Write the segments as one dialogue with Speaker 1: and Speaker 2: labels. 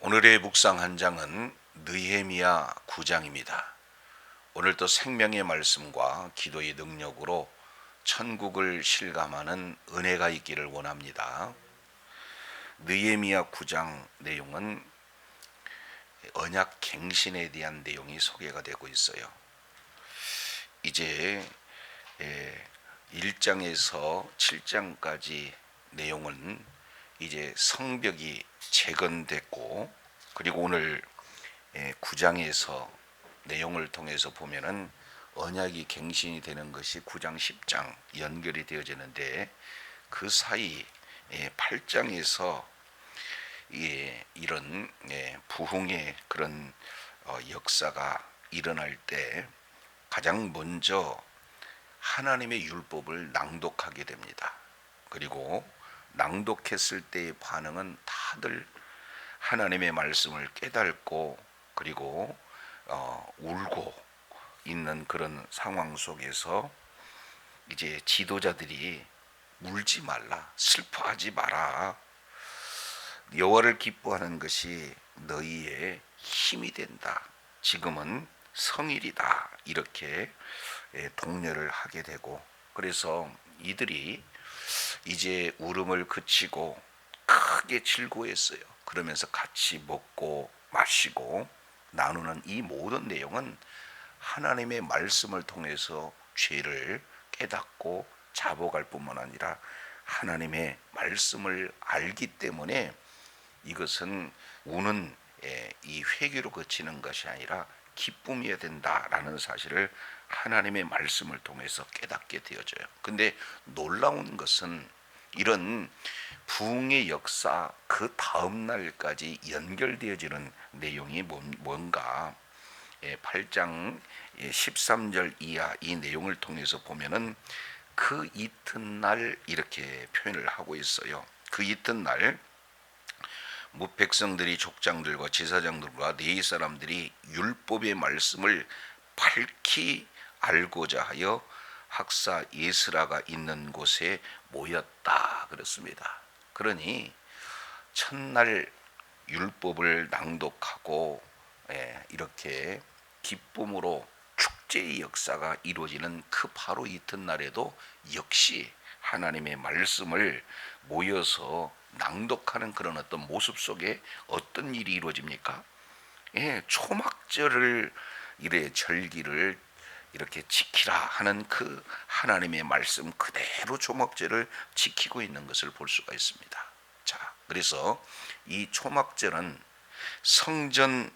Speaker 1: 오늘의 묵상 한 장은 느헤미야 9장입니다. 오늘도 생명의 말씀과 기도의 능력으로 천국을 실감하는 은혜가 있기를 원합니다. 느헤미야 9장 내용은 언약 갱신에 대한 내용이 소개가 되고 있어요. 이제 1장에서 7장까지 내용은 이제 성벽이 재건됐고, 그리고 오늘 9장에서 내용을 통해서 보면은 언약이 갱신이 되는 것이 9장 10장 연결이 되어지는데, 그 사이 8장에서 이런 부흥의 그런 역사가 일어날 때 가장 먼저 하나님의 율법을 낭독하게 됩니다. 그리고 낭독했을 때의 반응은 다들 하나님의 말씀을 깨닫고, 그리고 울고 있는 그런 상황 속에서 이제 지도자들이 울지 말라, 슬퍼하지 마라, 여호와를 기뻐하는 것이 너희의 힘이 된다, 지금은 성일이다, 이렇게 독려를 하게 되고, 그래서 이들이 이제 울음을 그치고 크게 즐거워했어요. 그러면서 같이 먹고 마시고 나누는 이 모든 내용은 하나님의 말씀을 통해서 죄를 깨닫고 자복할 뿐만 아니라 하나님의 말씀을 알기 때문에 이것은 우는 이 회개로 그치는 것이 아니라 기쁨이어야 된다라는 사실을 하나님의 말씀을 통해서 깨닫게 되어져요. 근데 놀라운 것은 이런 부흥의 역사 그 다음 날까지 연결되어지는 내용이 뭔가 8장 13절 이하 이 내용을 통해서 보면은 그 이튿날 이렇게 표현을 하고 있어요. 그 이튿날 백성들이 족장들과 제사장들과 레위 사람들이 율법의 말씀을 밝히 알고자 하여 학사 예스라가 있는 곳에 모였다 그렇습니다. 그러니 첫날 율법을 낭독하고 이렇게 기쁨으로 축제의 역사가 이루어지는 그 바로 이튿날에도 역시 하나님의 말씀을 모여서 낭독하는 그런 어떤 모습 속에 어떤 일이 이루어집니까? 초막절을 이래 절기를 이렇게 지키라 하는 그 하나님의 말씀 그대로 초막절을 지키고 있는 것을 볼 수가 있습니다. 자, 그래서 이 초막절은 성전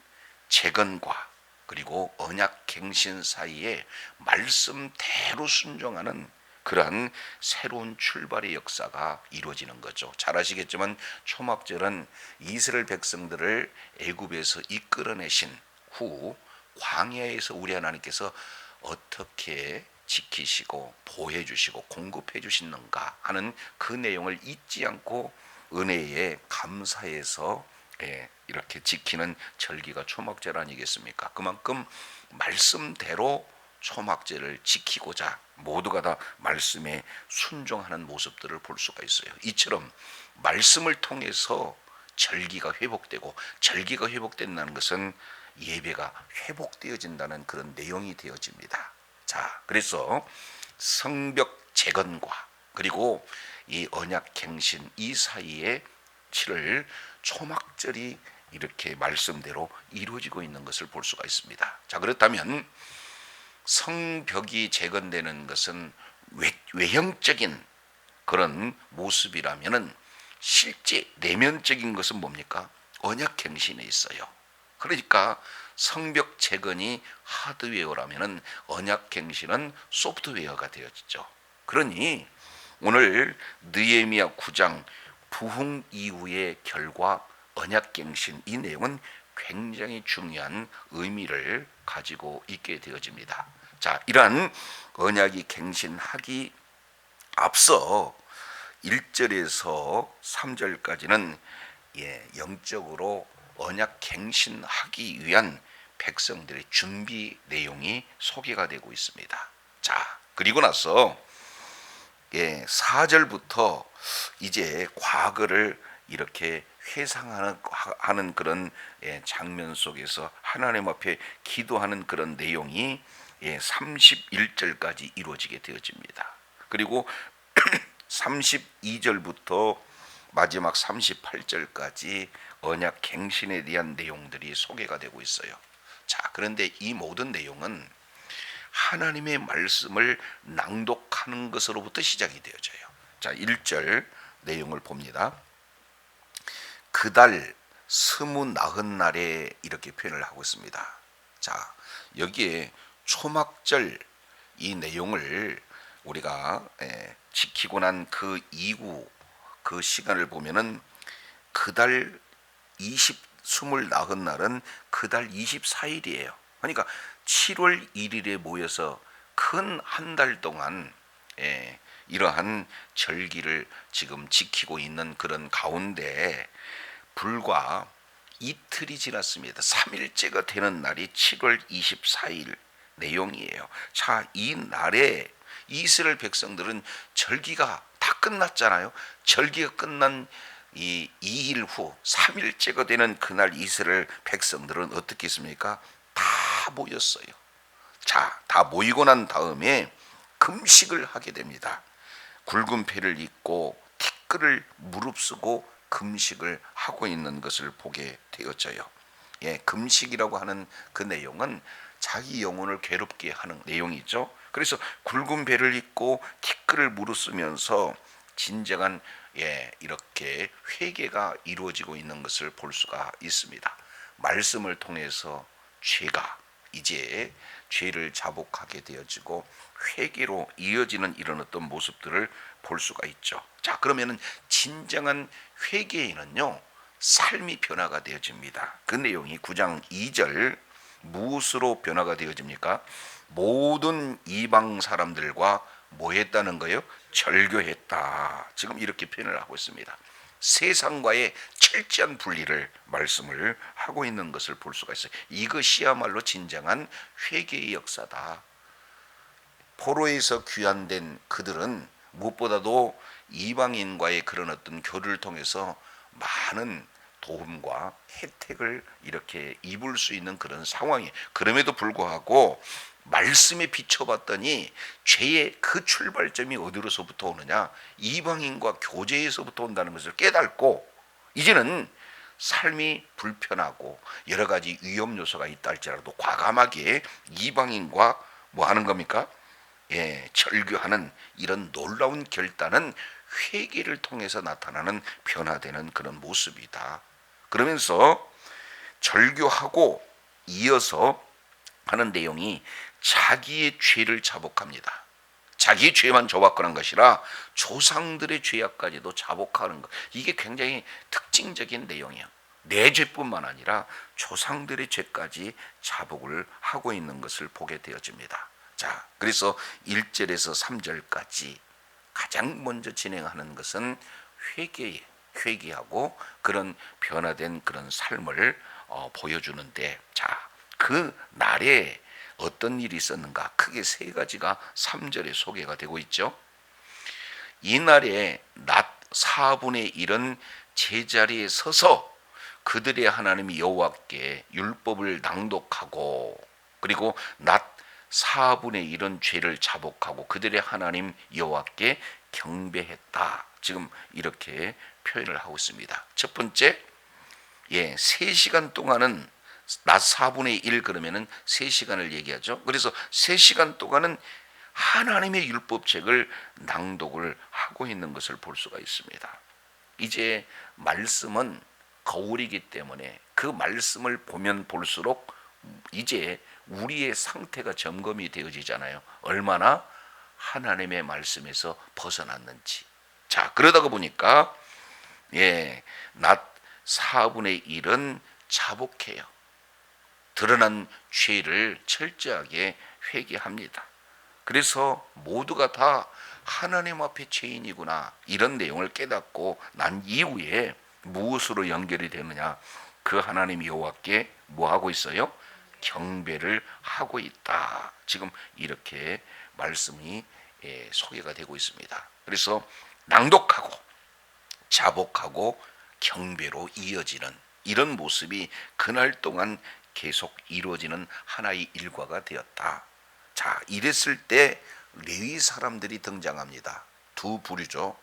Speaker 1: 재건과 그리고 언약 갱신 사이에 말씀대로 순종하는 그러한 새로운 출발의 역사가 이루어지는 거죠. 잘 아시겠지만 초막절은 이스라엘 백성들을 애굽에서 이끌어내신 후 광야에서 우리 하나님께서 어떻게 지키시고 보호해 주시고 공급해 주시는가 하는 그 내용을 잊지 않고 은혜에 감사해서 이렇게 지키는 절기가 초막절 아니겠습니까? 그만큼 말씀대로 초막절을 지키고자 모두가 다 말씀에 순종하는 모습들을 볼 수가 있어요. 이처럼 말씀을 통해서 절기가 회복되고, 절기가 회복된다는 것은 예배가 회복되어진다는 그런 내용이 되어집니다. 자, 그래서 성벽 재건과 그리고 이 언약 갱신 이 사이에 치를 초막절이 이렇게 말씀대로 이루어지고 있는 것을 볼 수가 있습니다. 자, 그렇다면 성벽이 재건되는 것은 외형적인 그런 모습이라면은 실제 내면적인 것은 뭡니까? 언약 갱신에 있어요. 그러니까 성벽 재건이 하드웨어라면은 언약 갱신은 소프트웨어가 되어지죠. 그러니 오늘 느헤미야 9장 부흥 이후의 결과 언약 갱신 이 내용은 굉장히 중요한 의미를 가지고 있게 되어집니다. 자, 이러한 언약이 갱신하기 앞서 1절에서 3절까지는 영적으로 언약 갱신하기 위한 백성들의 준비 내용이 소개가 되고 있습니다. 자, 그리고 나서 4절부터 이제 과거를 이렇게 회상하는 그런 장면 속에서 하나님 앞에 기도하는 그런 내용이 31절까지 이루어지게 되어집니다. 그리고 32절부터 마지막 38절까지 언약 갱신에 대한 내용들이 소개가 되고 있어요. 자, 그런데 이 모든 내용은 하나님의 말씀을 낭독하는 것으로부터 시작이 되어져요. 자, 1절 내용을 봅니다. 그달 29날에 이렇게 표현을 하고 있습니다. 자, 여기에 초막절 이 내용을 우리가 지키고 난 그 이후 그 시간을 보면은 그달 29날은 그달 24일이에요. 그러니까 7월 1일에 모여서 큰 한 달 동안 이러한 절기를 지금 지키고 있는 그런 가운데 불과 이틀이 지났습니다. 3일째가 되는 날이 7월 24일 내용이에요. 자, 이 날에 이스라엘 백성들은 절기가 다 끝났잖아요. 절기가 끝난 이 2일 후 3일째가 되는 그날 이스라엘 백성들은 어떻게 했습니까? 다 모였어요. 자, 다 모이고 난 다음에 금식을 하게 됩니다. 굵은 패를 입고 티끌을 무릅쓰고 금식을 하고 있는 것을 보게 되어져요. 금식이라고 하는 그 내용은 자기 영혼을 괴롭게 하는 내용이죠. 그래서 굵은 배를 입고 티끌을 무릅쓰면서 진정한 이렇게 회개가 이루어지고 있는 것을 볼 수가 있습니다. 말씀을 통해서 죄가 이제 죄를 자복하게 되어지고 회개로 이어지는 이런 어떤 모습들을 볼 수가 있죠. 자, 그러면은 진정한 회개에는요 삶이 변화가 되어집니다. 그 내용이 9장 2절 무엇으로 변화가 되어집니까? 모든 이방 사람들과 뭐 했다는 거예요? 절교했다. 지금 이렇게 표현을 하고 있습니다. 세상과의 철저한 분리를 말씀을 하고 있는 것을 볼 수가 있어요. 이것이야말로 진정한 회개의 역사다. 포로에서 귀환된 그들은 무엇보다도 이방인과의 그런 어떤 교류를 통해서 많은 도움과 혜택을 이렇게 입을 수 있는 그런 상황이에요. 그럼에도 불구하고 말씀에 비춰봤더니 죄의 그 출발점이 어디로서부터 오느냐? 이방인과 교제에서부터 온다는 것을 깨닫고 이제는 삶이 불편하고 여러 가지 위험 요소가 있다 할지라도 과감하게 이방인과 뭐 하는 겁니까? 절교하는 이런 놀라운 결단은 회개를 통해서 나타나는 변화되는 그런 모습이다. 그러면서 절교하고 이어서 하는 내용이 자기의 죄를 자복합니다. 자기의 죄만 자복하는 것이라 조상들의 죄악까지도 자복하는 것. 이게 굉장히 특징적인 내용이에요. 내 죄뿐만 아니라 조상들의 죄까지 자복을 하고 있는 것을 보게 되어집니다. 자, 그래서 1절에서 3절까지 가장 먼저 진행하는 것은 회개하고 그런 변화된 그런 삶을 보여주는데, 자, 그 날에 어떤 일이 있었는가? 크게 세 가지가 3절에 소개가 되고 있죠. 이날에 낮 4분의 1은 제자리에 서서 그들의 하나님 여호와께 율법을 낭독하고, 그리고 낮 4분의 1은 죄를 자복하고 그들의 하나님 여호와께 경배했다. 지금 이렇게 표현을 하고 있습니다. 첫 번째, 3시간 동안은 낮 4분의 1 그러면은 3시간을 얘기하죠. 그래서 3시간 동안은 하나님의 율법책을 낭독을 하고 있는 것을 볼 수가 있습니다. 이제 말씀은 거울이기 때문에 그 말씀을 보면 볼수록 이제 우리의 상태가 점검이 되어지잖아요. 얼마나 하나님의 말씀에서 벗어났는지. 자, 그러다가 보니까 낮 4분의 1은 자복해요. 드러난 죄를 철저하게 회개합니다. 그래서 모두가 다 하나님 앞에 죄인이구나 이런 내용을 깨닫고 난 이후에 무엇으로 연결이 되느냐? 그 하나님 여호와께 뭐 하고 있어요? 경배를 하고 있다. 지금 이렇게 말씀이 소개가 되고 있습니다. 그래서 낭독하고 자복하고 경배로 이어지는 이런 모습이 그날 동안 계속 이루어지는 하나의 일과가 되었다. 자, 이랬을 때 레위 사람들이 등장합니다. 두 부류죠.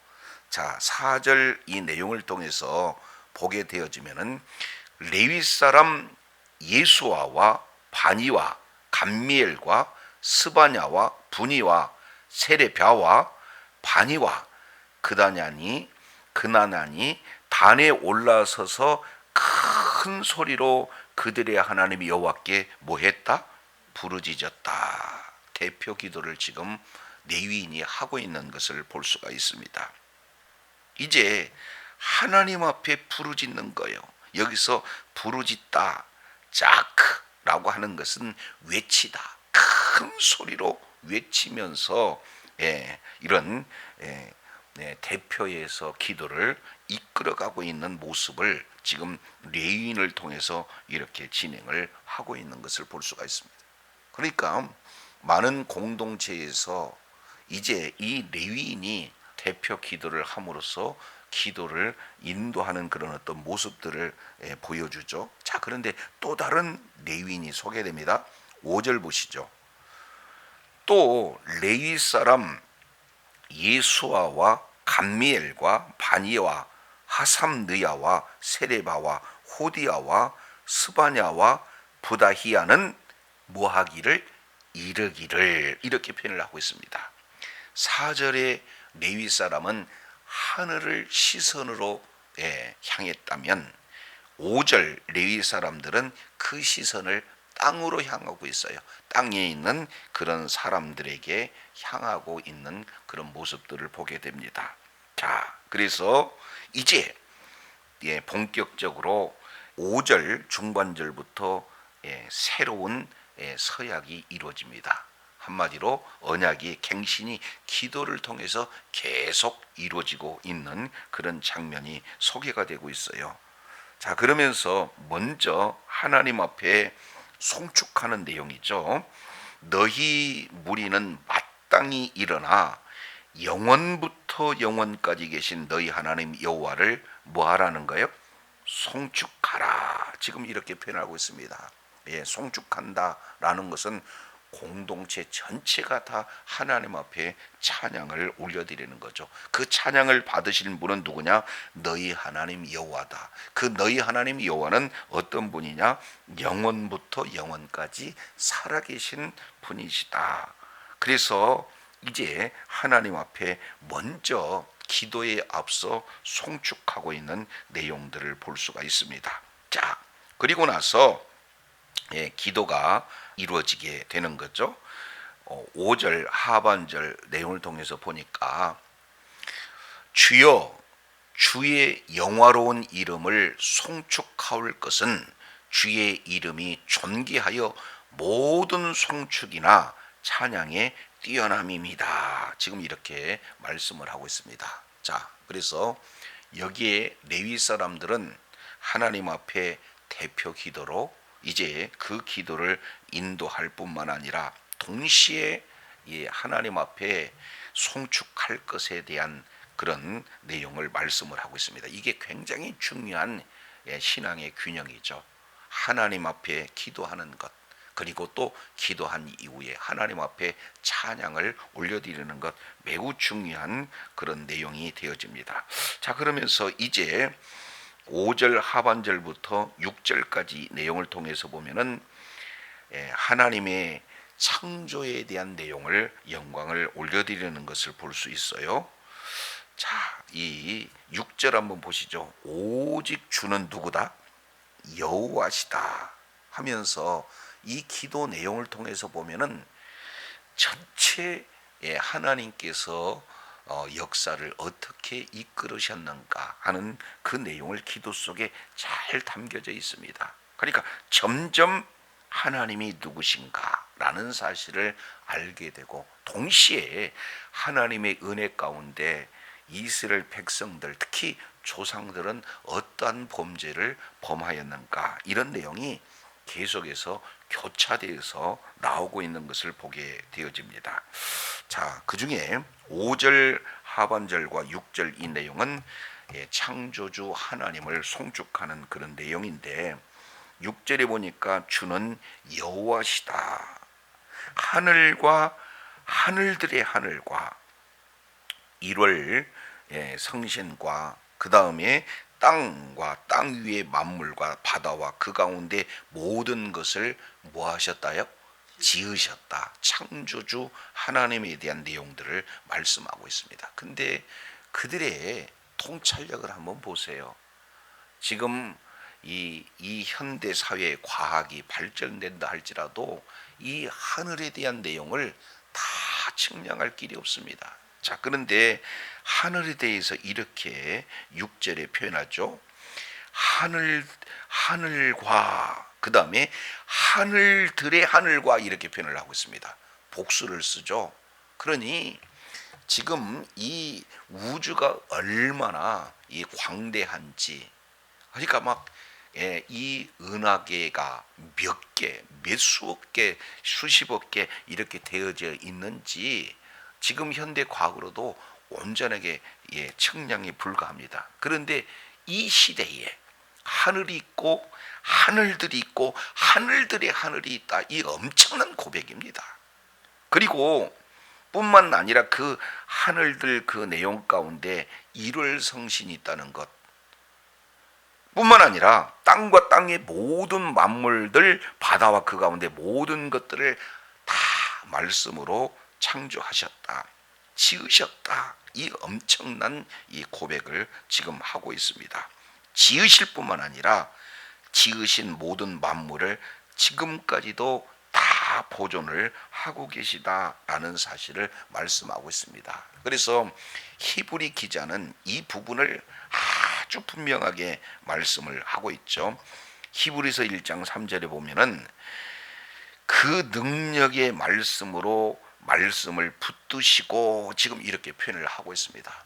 Speaker 1: 자, 4절 이 내용을 통해서 보게 되어지면은 레위 사람 예수아와 바니와 감미엘과 스바냐와 분이와 세레벼와 바니와 그나나니 단에 올라서서 큰 소리로 그들의 하나님 여호와께 뭐했다? 부르짖었다. 대표 기도를 지금 레위인이 하고 있는 것을 볼 수가 있습니다. 이제 하나님 앞에 부르짖는 거예요. 여기서 부르짖다, 자크라고 하는 것은 외치다. 큰 소리로 외치면서 이런 대표에서 기도를 이끌어가고 있는 모습을 지금 레위인을 통해서 이렇게 진행을 하고 있는 것을 볼 수가 있습니다. 그러니까 많은 공동체에서 이제 이 레위인이 대표 기도를 함으로써 기도를 인도하는 그런 어떤 모습들을 보여주죠. 자, 그런데 또 다른 레위인이 소개됩니다. 5절 보시죠. 또 레위 사람 예수아와 감미엘과 바니와 하삼느야와 세레바와 호디아와 스바냐와 부다히야는 뭐하기를 이르기를 이렇게 표현을 하고 있습니다. 4절의 레위 사람은 하늘을 시선으로 향했다면 5절 레위 사람들은 그 시선을 땅으로 향하고 있어요. 땅에 있는 그런 사람들에게 향하고 있는 그런 모습들을 보게 됩니다. 자, 그래서 이제 본격적으로 5절 중반절부터 새로운 서약이 이루어집니다. 한마디로 언약이 갱신이 기도를 통해서 계속 이루어지고 있는 그런 장면이 소개가 되고 있어요. 자, 그러면서 먼저 하나님 앞에 송축하는 내용이죠. 너희 무리는 마땅히 일어나 영원부터 영원까지 계신 너희 하나님 여호와를 뭐하라는 거예요? 송축하라. 지금 이렇게 표현하고 있습니다. 송축한다라는 것은 공동체 전체가 다 하나님 앞에 찬양을 올려드리는 거죠. 그 찬양을 받으실 분은 누구냐? 너희 하나님 여호와다. 그 너희 하나님 여호와는 어떤 분이냐? 영원부터 영원까지 살아계신 분이시다. 그래서 이제 하나님 앞에 먼저 기도에 앞서 송축하고 있는 내용들을 볼 수가 있습니다. 자, 그리고 나서 기도가 이루어지게 되는 거죠. 5절 하반절 내용을 통해서 보니까 주여 주의 영화로운 이름을 송축하올 것은 주의 이름이 존귀하여 모든 송축이나 찬양에 뛰어남입니다. 지금 이렇게 말씀을 하고 있습니다. 자, 그래서 여기에 레위 사람들은 하나님 앞에 대표 기도로 이제 그 기도를 인도할 뿐만 아니라 동시에 하나님 앞에 송축할 것에 대한 그런 내용을 말씀을 하고 있습니다. 이게 굉장히 중요한 신앙의 균형이죠. 하나님 앞에 기도하는 것, 그리고 또 기도한 이후에 하나님 앞에 찬양을 올려드리는 것, 매우 중요한 그런 내용이 되어집니다. 자, 그러면서 이제 5절 하반절부터 6절까지 내용을 통해서 보면은 하나님의 창조에 대한 내용을 영광을 올려드리는 것을 볼 수 있어요. 자, 이 6절 한번 보시죠. 오직 주는 누구다? 여호와시다 하면서 이 기도 내용을 통해서 보면은 전체 하나님께서 역사를 어떻게 이끌으셨는가 하는 그 내용을 기도 속에 잘 담겨져 있습니다. 그러니까 점점 하나님이 누구신가 라는 사실을 알게 되고, 동시에 하나님의 은혜 가운데 이스라엘 백성들, 특히 조상들은 어떠한 범죄를 범하였는가, 이런 내용이 계속해서 교차되어서 나오고 있는 것을 보게 되어집니다. 자, 그 중에 5절 하반절과 6절 이 내용은 창조주 하나님을 송축하는 그런 내용인데 6절에 보니까 주는 여호와시다. 하늘과 하늘들의 하늘과 1월 성신과 그 다음에 땅과 땅 위의 만물과 바다와 그 가운데 모든 것을 뭐 하셨다요? 지으셨다. 창조주 하나님에 대한 내용들을 말씀하고 있습니다. 근데 그들의 통찰력을 한번 보세요. 지금 이 현대 사회의 과학이 발전된다 할지라도 이 하늘에 대한 내용을 다 측량할 길이 없습니다. 자, 그런데 하늘에 대해서 이렇게 6절에 표현하죠. 하늘과 그 다음에 하늘들의 하늘과 이렇게 표현을 하고 있습니다. 복수를 쓰죠. 그러니 지금 이 우주가 얼마나 이 광대한지, 그러니까 막 이 은하계가 몇 개, 몇 수억 개, 수십억 개 이렇게 되어져 있는지 지금 현대 과학으로도 온전하게 측량이 불가합니다. 그런데 이 시대에 하늘이 있고 하늘들이 있고 하늘들의 하늘이 있다. 이 엄청난 고백입니다. 그리고 뿐만 아니라 그 하늘들 그 내용 가운데 일월성신이 있다는 것 뿐만 아니라 땅과 땅의 모든 만물들, 바다와 그 가운데 모든 것들을 다 말씀으로 창조하셨다, 지으셨다. 이 엄청난 이 고백을 지금 하고 있습니다. 지으실 뿐만 아니라 지으신 모든 만물을 지금까지도 다 보존을 하고 계시다라는 사실을 말씀하고 있습니다. 그래서 히브리 기자는 이 부분을 아주 분명하게 말씀을 하고 있죠. 히브리서 1장 3절에 보면은 그 능력의 말씀으로 말씀을 붙드시고 지금 이렇게 표현을 하고 있습니다.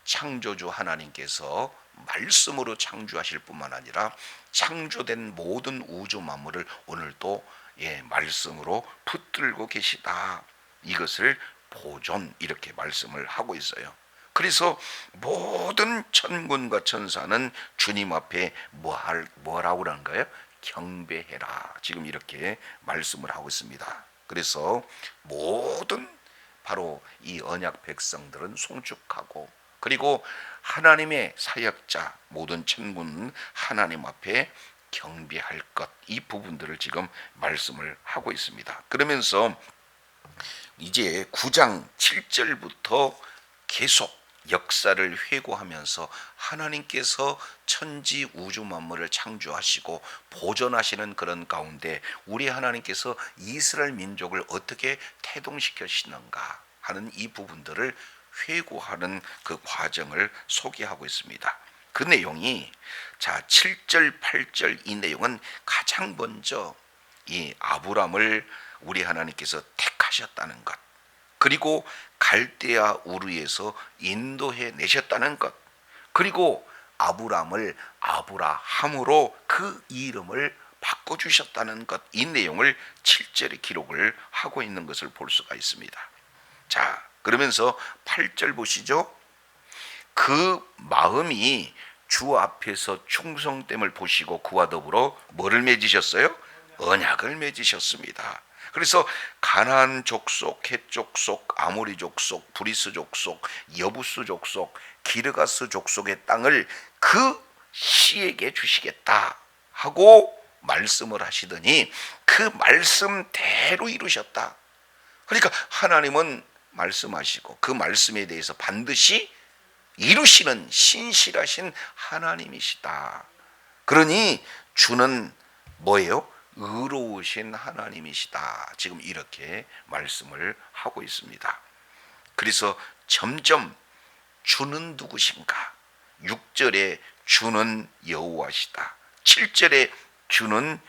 Speaker 1: 창조주 하나님께서 말씀으로 창조하실 뿐만 아니라 창조된 모든 우주 만물을 오늘도 말씀으로 붙들고 계시다. 이것을 보존 이렇게 말씀을 하고 있어요. 그래서 모든 천군과 천사는 주님 앞에 뭐라고 하는가요? 경배해라. 지금 이렇게 말씀을 하고 있습니다. 그래서 모든 바로 이 언약 백성들은 송축하고 그리고 하나님의 사역자 모든 천군 하나님 앞에 경배할 것, 이 부분들을 지금 말씀을 하고 있습니다. 그러면서 이제 9장 7절부터 계속 역사를 회고하면서 하나님께서 천지 우주 만물을 창조하시고 보존하시는 그런 가운데 우리 하나님께서 이스라엘 민족을 어떻게 태동시키시는가 하는 이 부분들을 회고하는 그 과정을 소개하고 있습니다. 그 내용이 자 7절 8절 이 내용은 가장 먼저 이 아브람을 우리 하나님께서 택하셨다는 것, 그리고 갈대아 우르에서 인도해 내셨다는 것, 그리고 아브람을 아브라함으로 그 이름을 바꿔주셨다는 것, 이 내용을 7절에 기록을 하고 있는 것을 볼 수가 있습니다. 자, 그러면서 8절 보시죠. 그 마음이 주 앞에서 충성됨을 보시고 그와 더불어 뭐를 맺으셨어요? 언약을 맺으셨습니다. 그래서 가나안 족속, 헷 족속, 아모리 족속, 브리스 족속, 여부스 족속, 기르가스 족속의 땅을 그 씨에게 주시겠다 하고 말씀을 하시더니 그 말씀대로 이루셨다. 그러니까 하나님은 말씀하시고 그 말씀에 대해서 반드시 이루시는 신실하신 하나님이시다. 그러니 주는 뭐예요? 의로우신 하나님이시다. 지금 이렇게 말씀을 하고 있습니다. 그래서 점점 주는 누구신가? 6절에 주는 여호와시다. 7절에 주는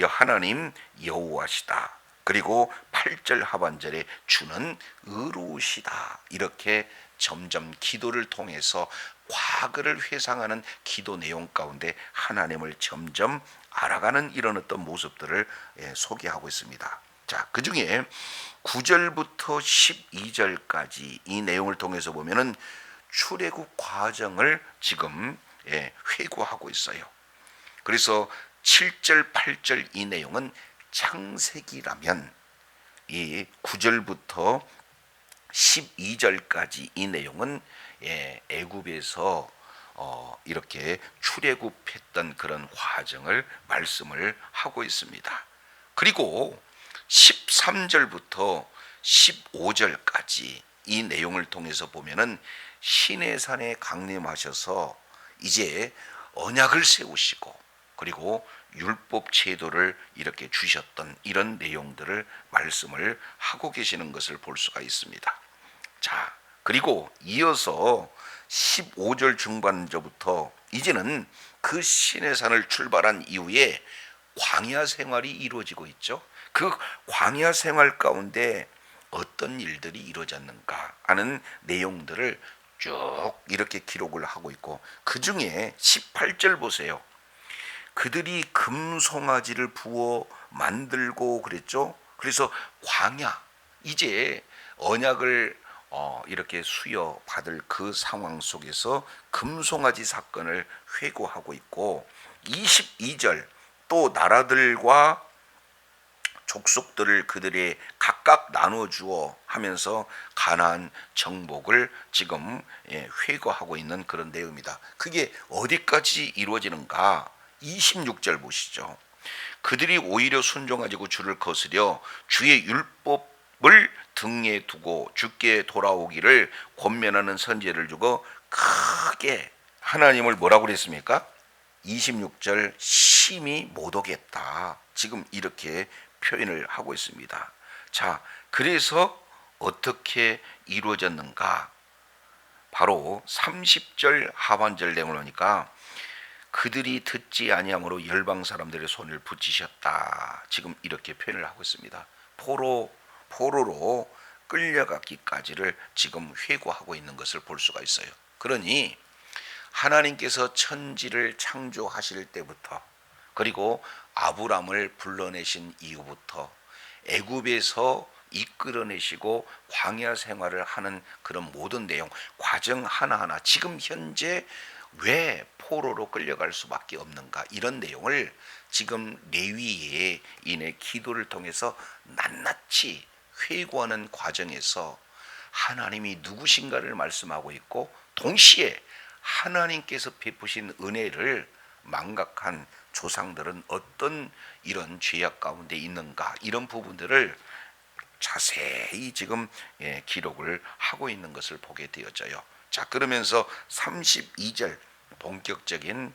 Speaker 1: 하나님 여호와시다. 그리고 8절 하반절에 주는 의로우시다. 이렇게 점점 기도를 통해서 과거를 회상하는 기도 내용 가운데 하나님을 점점 알아가는 이런 어떤 모습들을 소개하고 있습니다. 자, 그 중에 9절부터 12절까지 이 내용을 통해서 보면은 출애굽 과정을 지금 회고하고 있어요. 그래서 7절, 8절 이 내용은 창세기라면 이 9절부터 12절까지 이 내용은 애굽에서 이렇게 출애굽했던 그런 과정을 말씀을 하고 있습니다. 그리고 13절부터 15절까지 이 내용을 통해서 보면은 시내산에 강림하셔서 이제 언약을 세우시고 그리고 율법 제도를 이렇게 주셨던 이런 내용들을 말씀을 하고 계시는 것을 볼 수가 있습니다. 자, 그리고 이어서 15절 중반부터 이제는 그 시내산을 출발한 이후에 광야 생활이 이루어지고 있죠. 그 광야 생활 가운데 어떤 일들이 이루어졌는가 하는 내용들을 쭉 이렇게 기록을 하고 있고, 그 중에 18절 보세요. 그들이 금송아지를 부어 만들고 그랬죠. 그래서 광야, 이제 언약을 이렇게 수여 받을 그 상황 속에서 금송아지 사건을 회고하고 있고, 22절 또 나라들과 족속들을 그들의 각각 나눠 주어 하면서 가나안 정복을 지금 회고하고 있는 그런 내용입니다. 그게 어디까지 이루어지는가? 26절 보시죠. 그들이 오히려 순종하지고 주를 거스려 주의 율법을 등에 두고 주께 돌아오기를 권면하는 선지자를 주고 크게 하나님을 뭐라고 그랬습니까? 26절 심히 못 오겠다. 지금 이렇게 표현을 하고 있습니다. 자, 그래서 어떻게 이루어졌는가? 바로 30절 하반절 내용을 보니까 그들이 듣지 아니함으로 열방 사람들의 손을 붙이셨다. 지금 이렇게 표현을 하고 있습니다. 포로로 끌려가기까지를 지금 회고하고 있는 것을 볼 수가 있어요. 그러니 하나님께서 천지를 창조하실 때부터, 그리고 아브람을 불러내신 이후부터 애굽에서 이끌어내시고 광야 생활을 하는 그런 모든 내용, 과정 하나하나, 지금 현재 왜 포로로 끌려갈 수밖에 없는가, 이런 내용을 지금 레위의 인의 기도를 통해서 낱낱이 회고하는 과정에서 하나님이 누구신가를 말씀하고 있고, 동시에 하나님께서 베푸신 은혜를 망각한 조상들은 어떤 이런 죄악 가운데 있는가, 이런 부분들을 자세히 지금 기록을 하고 있는 것을 보게 되어져요. 자, 그러면서 32절 본격적인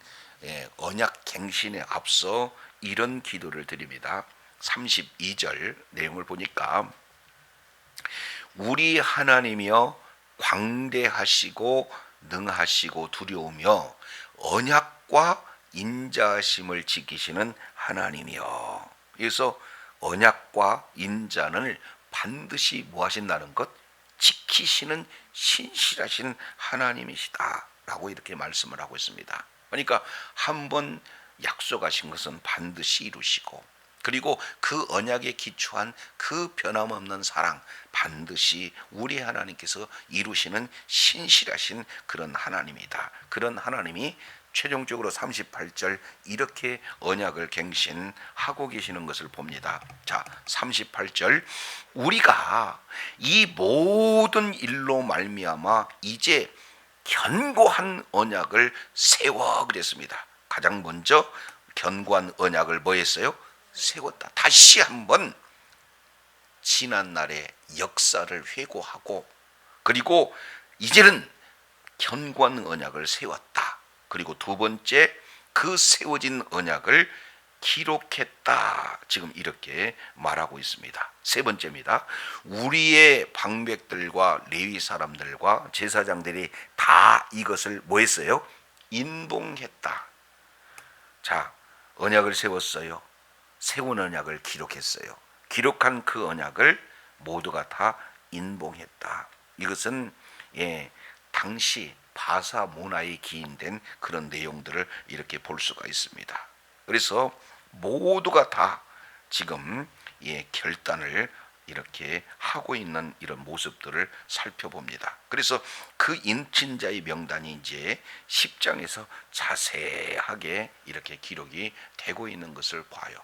Speaker 1: 언약 갱신에 앞서 이런 기도를 드립니다. 32절 내용을 보니까 우리 하나님이여 광대하시고 능하시고 두려우며 언약과 인자하심을 지키시는 하나님이여. 그래서 언약과 인자를 반드시 뭐 하신다는 것? 지키시는 신실하신 하나님이시다 라고 이렇게 말씀을 하고 있습니다. 그러니까 한번 약속하신 것은 반드시 이루시고, 그리고 그 언약에 기초한 그 변함없는 사랑, 반드시 우리 하나님께서 이루시는 신실하신 그런 하나님이다. 그런 하나님이 최종적으로 38절 이렇게 언약을 갱신하고 계시는 것을 봅니다. 자, 38절 우리가 이 모든 일로 말미암아 이제 견고한 언약을 세워 그랬습니다. 가장 먼저 견고한 언약을 뭐 했어요? 세웠다. 다시 한번 지난날의 역사를 회고하고, 그리고 이제는 견고한 언약을 세웠다. 그리고 두 번째, 그 세워진 언약을 기록했다. 지금 이렇게 말하고 있습니다. 세 번째입니다. 우리의 방백들과 레위 사람들과 제사장들이 다 이것을 뭐 했어요? 인봉했다. 자, 언약을 세웠어요. 세운 언약을 기록했어요. 기록한 그 언약을 모두가 다 인봉했다. 이것은 당시 바사 문화에 기인된 그런 내용들을 이렇게 볼 수가 있습니다. 그래서 모두가 다 지금 결단을 이렇게 하고 있는 이런 모습들을 살펴봅니다. 그래서 그 인친자의 명단이 이제 10장에서 자세하게 이렇게 기록이 되고 있는 것을 봐요.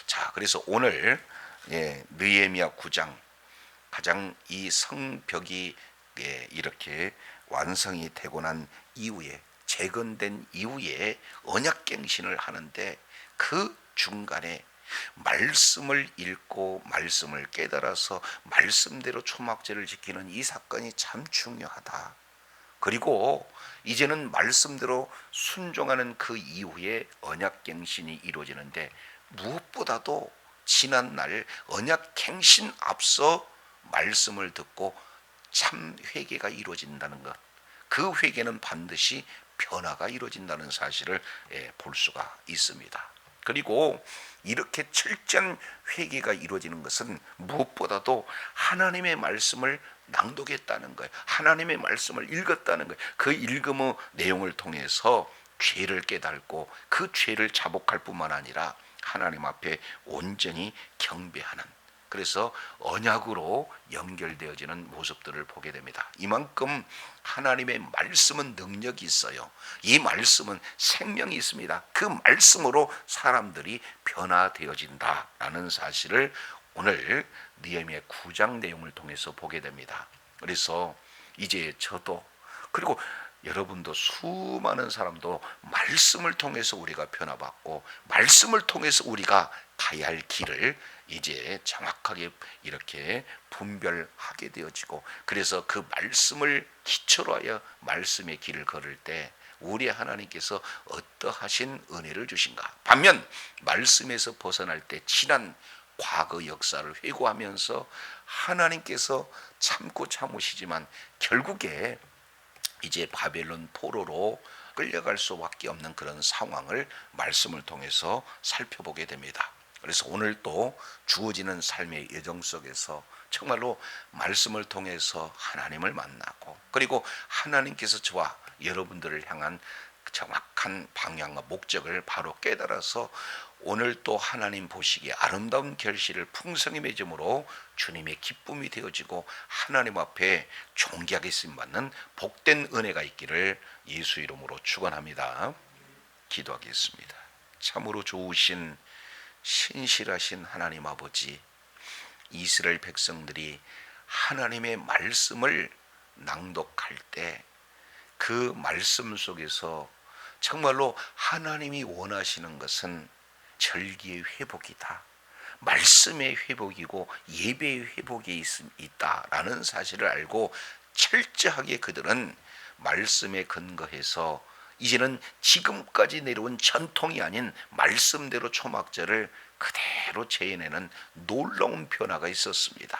Speaker 1: 자, 그래서 오늘 느헤미야 9장 가장 이 성벽이 이렇게 완성이 되고 난 이후에 재건된 이후에 언약갱신을 하는데 그 중간에 말씀을 읽고 말씀을 깨달아서 말씀대로 초막제를 지키는 이 사건이 참 중요하다. 그리고 이제는 말씀대로 순종하는 그 이후에 언약갱신이 이루어지는데 무엇보다도 지난날 언약갱신 앞서 말씀을 듣고 참 회개가 이루어진다는 것, 그 회개는 반드시 변화가 이루어진다는 사실을 볼 수가 있습니다. 그리고 이렇게 철저한 회개가 이루어지는 것은 무엇보다도 하나님의 말씀을 낭독했다는 거예요. 하나님의 말씀을 읽었다는 거예요. 그 읽음의 내용을 통해서 죄를 깨닫고 그 죄를 자복할 뿐만 아니라 하나님 앞에 온전히 경배하는, 그래서 언약으로 연결되어지는 모습들을 보게 됩니다. 이만큼 하나님의 말씀은 능력이 있어요. 이 말씀은 생명이 있습니다. 그 말씀으로 사람들이 변화되어진다라는 사실을 오늘 느헤미야 9장 내용을 통해서 보게 됩니다. 그래서 이제 저도 그리고 여러분도 수많은 사람도 말씀을 통해서 우리가 변화받고 말씀을 통해서 우리가 가야 할 길을 이제 정확하게 이렇게 분별하게 되어지고, 그래서 그 말씀을 기초로 하여 말씀의 길을 걸을 때 우리 하나님께서 어떠하신 은혜를 주신가. 반면 말씀에서 벗어날 때 지난 과거 역사를 회고하면서 하나님께서 참고 참으시지만 결국에 이제 바벨론 포로로 끌려갈 수밖에 없는 그런 상황을 말씀을 통해서 살펴보게 됩니다. 그래서 오늘 또 주어지는 삶의 여정 속에서 정말로 말씀을 통해서 하나님을 만나고, 그리고 하나님께서 저와 여러분들을 향한 정확한 방향과 목적을 바로 깨달아서 오늘 또 하나님 보시기에 아름다운 결실을 풍성히 맺음으로 주님의 기쁨이 되어지고 하나님 앞에 존귀하게 쓰임받는 복된 은혜가 있기를 예수 이름으로 축원합니다. 기도하겠습니다. 참으로 좋으신 신실하신 하나님 아버지, 이스라엘 백성들이 하나님의 말씀을 낭독할 때 그 말씀 속에서 정말로 하나님이 원하시는 것은 절기의 회복이다, 말씀의 회복이고 예배의 회복이 있다라는 사실을 알고 철저하게 그들은 말씀에 근거해서 이제는 지금까지 내려온 전통이 아닌 말씀대로 초막절을 그대로 재해내는 놀라운 변화가 있었습니다.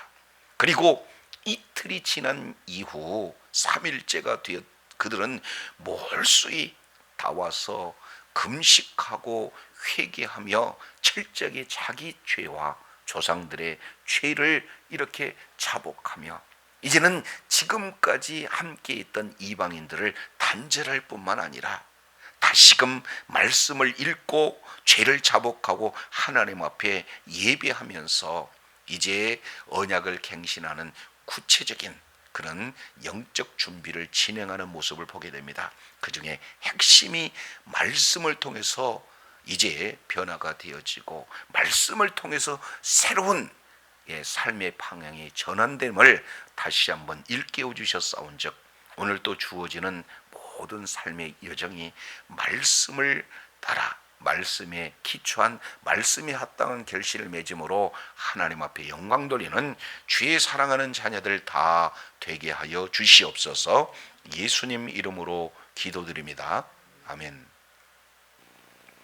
Speaker 1: 그리고 이틀이 지난 이후 3일째가 되어 그들은 몰수히 다 와서 금식하고 회개하며 철저하게 자기 죄와 조상들의 죄를 이렇게 자복하며 이제는 지금까지 함께 있던 이방인들을 단절할 뿐만 아니라 다시금 말씀을 읽고 죄를 자복하고 하나님 앞에 예배하면서 이제 언약을 갱신하는 구체적인 그런 영적 준비를 진행하는 모습을 보게 됩니다. 그 중에 핵심이 말씀을 통해서 이제 변화가 되어지고 말씀을 통해서 새로운 삶의 방향이 전환됨을 다시 한번 일깨워 주셨사온즉 오늘 또 주어지는 모든 삶의 여정이 말씀을 따라 말씀에 기초한 말씀에 합당한 결실을 맺음으로 하나님 앞에 영광 돌리는 주의 사랑하는 자녀들 다 되게 하여 주시옵소서. 예수님 이름으로 기도드립니다. 아멘.